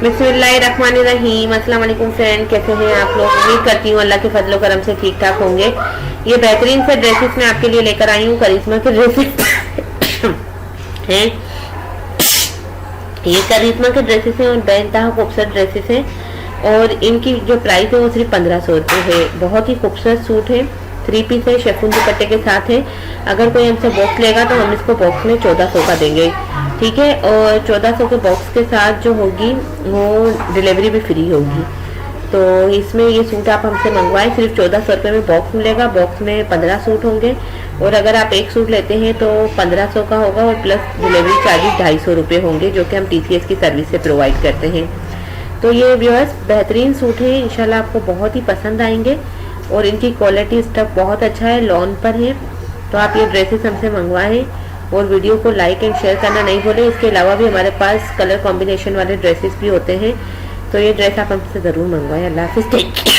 बिस्मिल्लाहिर्रहमानिर्रहीम। अस्सलाम वालेकुम फ्रेंड, कैसे हैं आप लोग? उम्मीद करती हूँ अल्लाह के फजलो करम से ठीक ठाक होंगे। ये बेहतरीन से ड्रेसेस मैं आपके लिए लेकर आई हूँ। करिश्मा के ड्रेसेस हैं, ये करिश्मा के ड्रेसेस हैं और बेइंतहा खूबसूरत ड्रेसेस हैं और इनकी जो प्राइस है वो सिर्फ 1500 रुपये है। बहुत ही खूबसूरत सूट है, 3 पीस है, शेफून दुपट्टे के साथ है। अगर कोई हमसे बॉक्स लेगा तो हम इसको बॉक्स में 1400 का देंगे, ठीक है। और 1400 के बॉक्स के साथ जो होगी वो डिलीवरी भी फ्री होगी। तो इसमें ये सूट आप हमसे मंगवाएं, सिर्फ 1400 रुपये में बॉक्स मिलेगा। बॉक्स में 15 सूट होंगे और अगर आप एक सूट लेते हैं तो 1500 का होगा और प्लस डिलीवरी चार्जेस 250 रुपये होंगे, जो कि हम TCS की सर्विस से प्रोवाइड करते हैं। तो ये व्यूअर्स बेहतरीन सूट है, इंशाल्लाह आपको बहुत ही पसंद आएंगे और इनकी क्वालिटी स्टफ बहुत अच्छा है, लॉन पर है। तो आप ये ड्रेसेस हमसे मंगवाएं और वीडियो को लाइक एंड शेयर करना नहीं भूलें। इसके अलावा भी हमारे पास कलर कॉम्बिनेशन वाले ड्रेसेस भी होते हैं, तो ये ड्रेस आप हमसे ज़रूर मंगवाएं। अल्लाह हाफिज़।